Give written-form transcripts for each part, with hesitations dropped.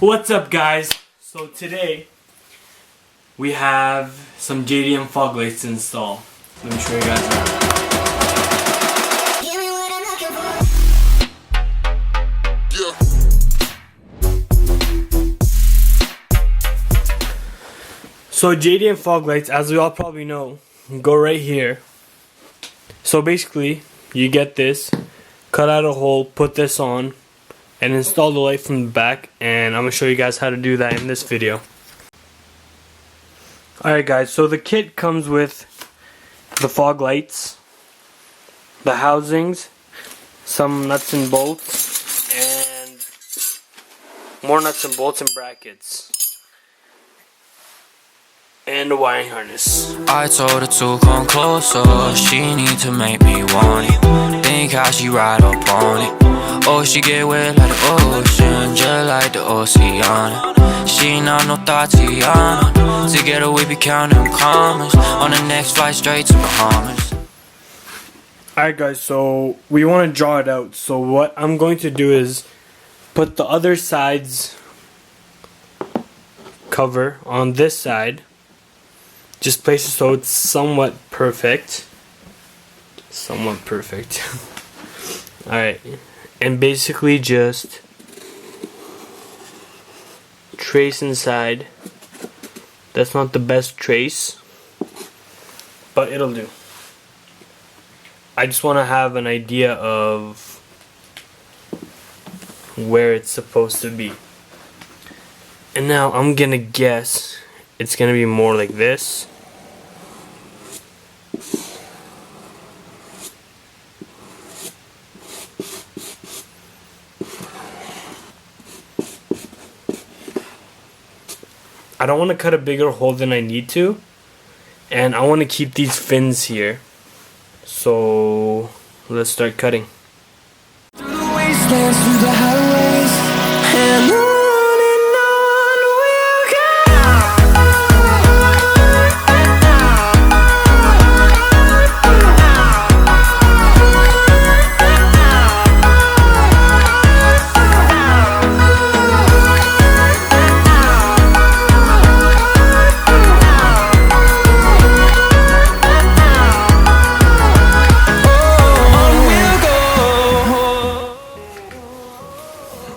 What's up, guys? So today we have some JDM fog lights to install. Let me show you guys that. So JDM fog lights, as we all probably know, go right here. So basically, you get this, cut out a hole, put this on, and install the light from the back, and I'm going to show you guys how to do that in this video. Alright guys, so the kit comes with the fog lights, the housings, some nuts and bolts, and more nuts and bolts and brackets. And a wiring harness. I told her to come closer, she need to make me want it. Think how she ride up on it. Oh, she get wet like the ocean, just like the ocean. She not no Tatiana. Together we be counting commas. On the next flight straight to Bahamas. Alright guys, so we want to draw it out. So what I'm going to do is put the other side's cover on this side. Just place it so it's somewhat perfect. Alright. And basically just trace inside. That's not the best trace, but it'll do. I just want to have an idea of where it's supposed to be. And now I'm gonna guess it's gonna be more like this. I don't want to cut a bigger hole than I need to, and I want to keep these fins here. So let's start cutting. Through the wastelands, through the highways, and on we'll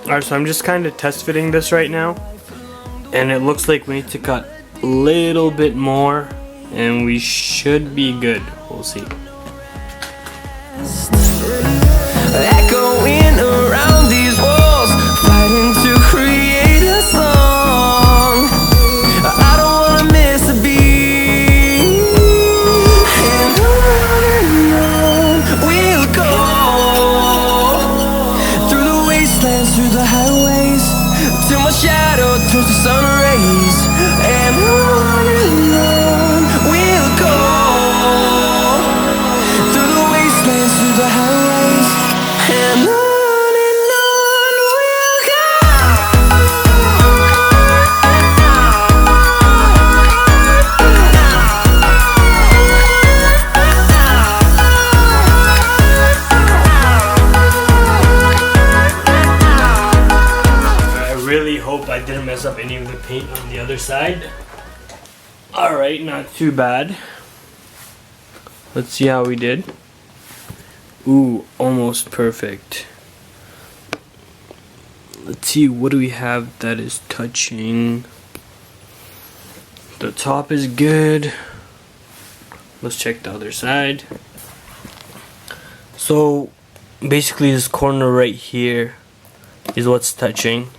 Alright, so I'm just kind of test fitting this right now, and it looks like we need to cut a little bit more, and we should be good. We'll see. echoing around these walls, fighting to create a song. I don't wanna miss a beat, and on we'll go. Through the wastelands, through the highways, till my shadow turns to sun rays, and on we'll go. Through the wastelands, through the highways, and on we'll go. I really hope I didn't mess up any of the paint on the other side. Alright, not too bad. Let's see how we did. Ooh, almost perfect. Let's see, what do we have that is touching? The top is good. Let's check the other side. So basically this corner right here is what's touching,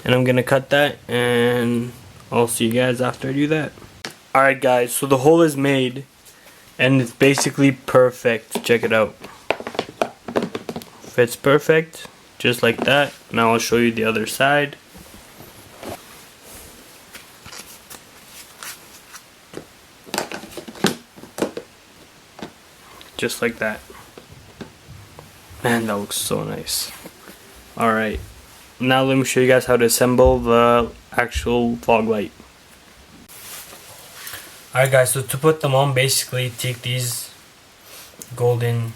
and I'm gonna cut that, and I'll see you guys after I do that. Alright guys, so the hole is made, and it's basically perfect. Check it out. Fits perfect, just like that. Now I'll show you the other side. Just like that. Man, that looks so nice. Alright, now let me show you guys how to assemble the actual fog light. Alright guys, so to put them on, basically take these golden,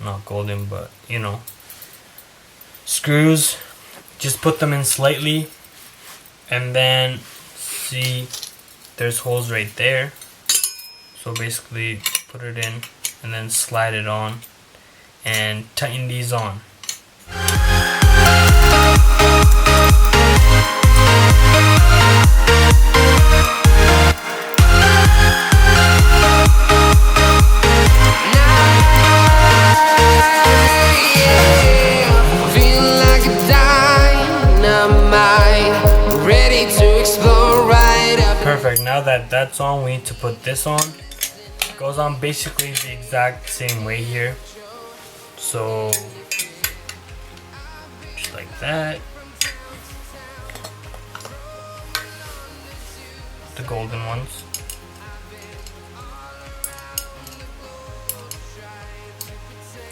not golden, but you know, screws, just put them in slightly, And then see there's holes right there. So basically put it in and then slide it on and tighten these on. Perfect. Now that that's on, we need to put this on. It goes on basically the exact same way here. So just like that. The golden ones.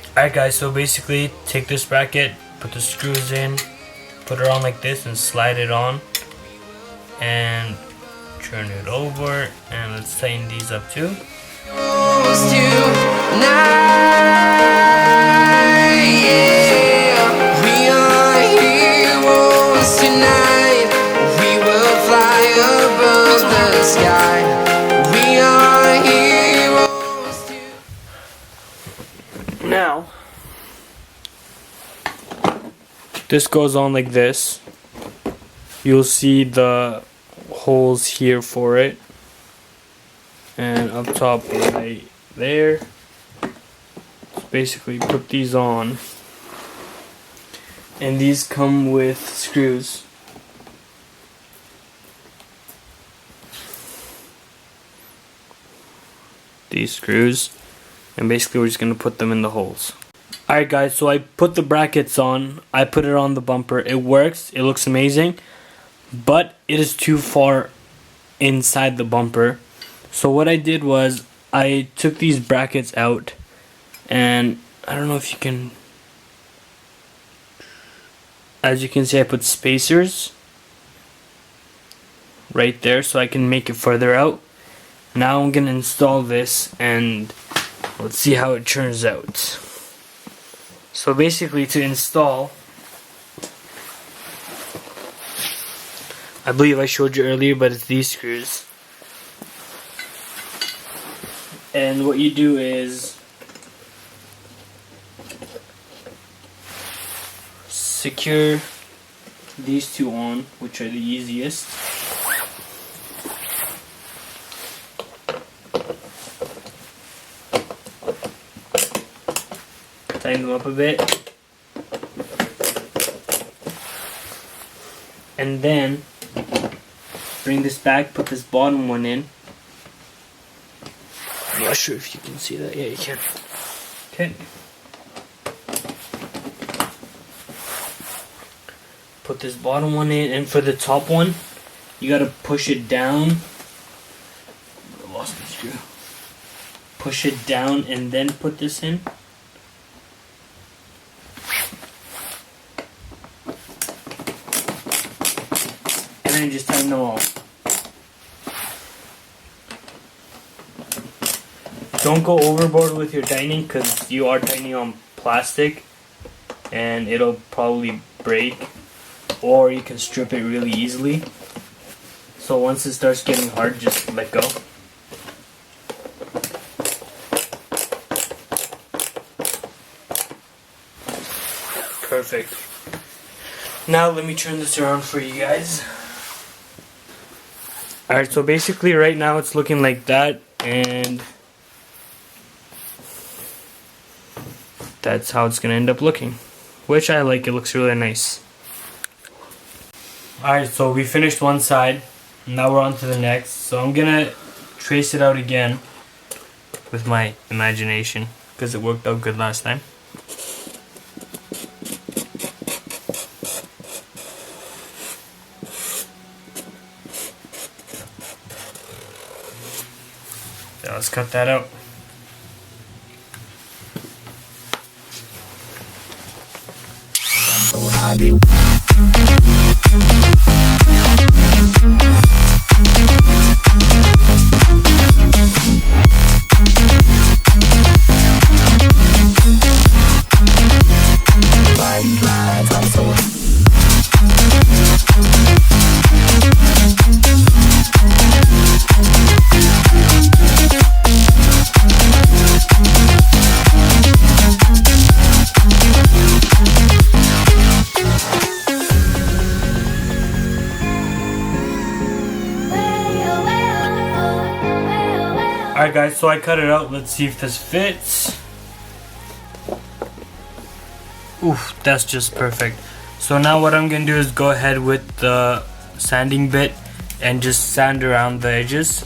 Alright guys, so basically take this bracket, put the screws in, put it on like this and slide it on. And turn it over, and let's tighten these up too. Now, this goes on like this. You'll see the holes here for it, and up top right there. So basically put these on, and these come with screws. These screws, and basically we're just going to put them in the holes. Alright guys, so I put the brackets on, I put it on the bumper. It works, it looks amazing, but it is too far inside the bumper. So what I did was I took these brackets out, and I don't know if you can, as you can see, I put spacers right there so I can make it further out. Now I'm gonna install this and let's see how it turns out. So basically, to install, I believe I showed you earlier, but it's these screws. And what you do is secure these two on, which are the easiest. Tighten them up a bit. And then bring this back, put this bottom one in. I'm not sure if you can see that. Yeah, you can. Okay. Put this bottom one in, and for the top one, you gotta push it down. I lost my screw. Push it down and then put this in. And then just tighten them all. Don't go overboard with your tightening, because you are tightening on plastic and it'll probably break, or you can strip it really easily. So once it starts getting hard, just let go. Perfect. Now let me turn this around for you guys. Alright, so basically right now it's looking like that, and that's how it's gonna end up looking, which I like. It looks really nice. Alright, so we finished one side, now we're on to the next. So I'm gonna trace it out again with my imagination, because it worked out good last time. So let's cut that out. Alright guys, so I cut it out. Let's see if this fits. Oof, that's just perfect. So now what I'm gonna do is go ahead with the sanding bit and just sand around the edges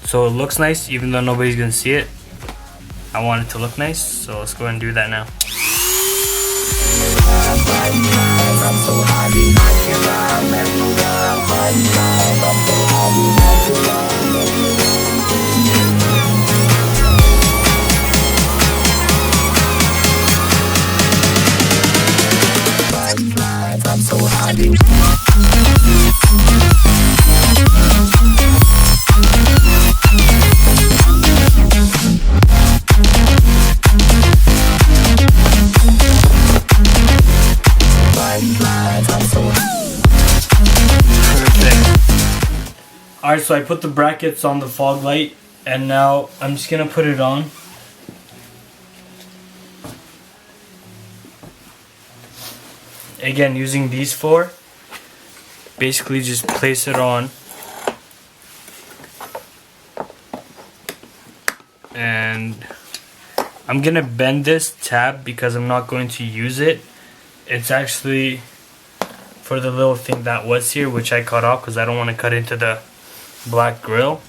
so it looks nice, even though nobody's gonna see it. I want it to look nice, so let's go ahead and do that now. Alright, so I put the brackets on the fog light, and now I'm just gonna put it on. Again, using these four, basically just place it on. And I'm gonna bend this tab because I'm not going to use it. It's actually for the little thing that was here, which I cut off because I don't want to cut into the black grill.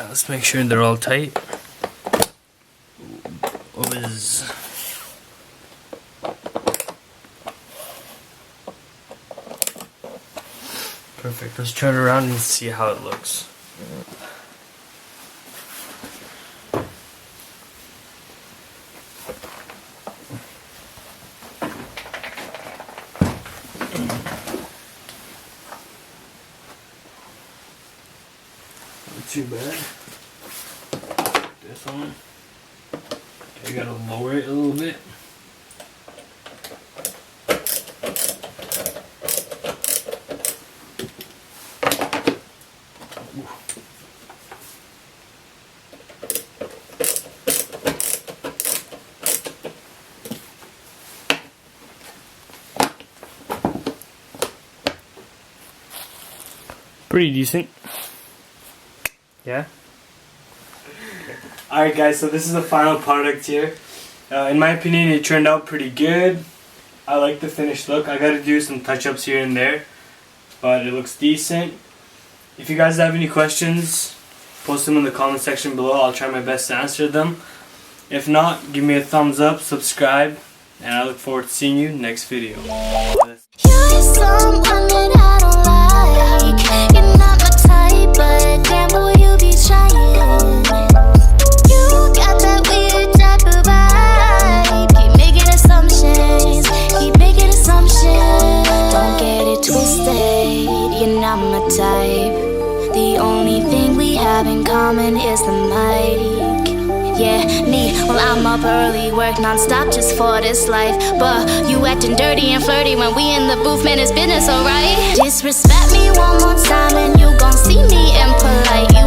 Let's make sure they're all tight. Perfect. Let's turn around and see how it looks. Not too bad. This one. I gotta lower it a little bit. Pretty decent. Yeah. Alright guys, so this is the final product here. In my opinion, it turned out pretty good. I like the finished look. I gotta do some touch-ups here and there, but it looks decent. If you guys have any questions, post them in the comment section below. I'll try my best to answer them. If not, give me a thumbs up, subscribe, and I look forward to seeing you next video. You're someone that I don't like. You're not my type, but damn boy, you be trying. You got that weird type of vibe. Keep making assumptions, don't get it twisted. You're not my type. The only thing we have in common is the mic. Yeah, me, well I'm up early, work non-stop just for this life. But you acting dirty and flirty when we in the booth, man, it's business, alright? Disrespect me one more time and you gon' see me impolite. You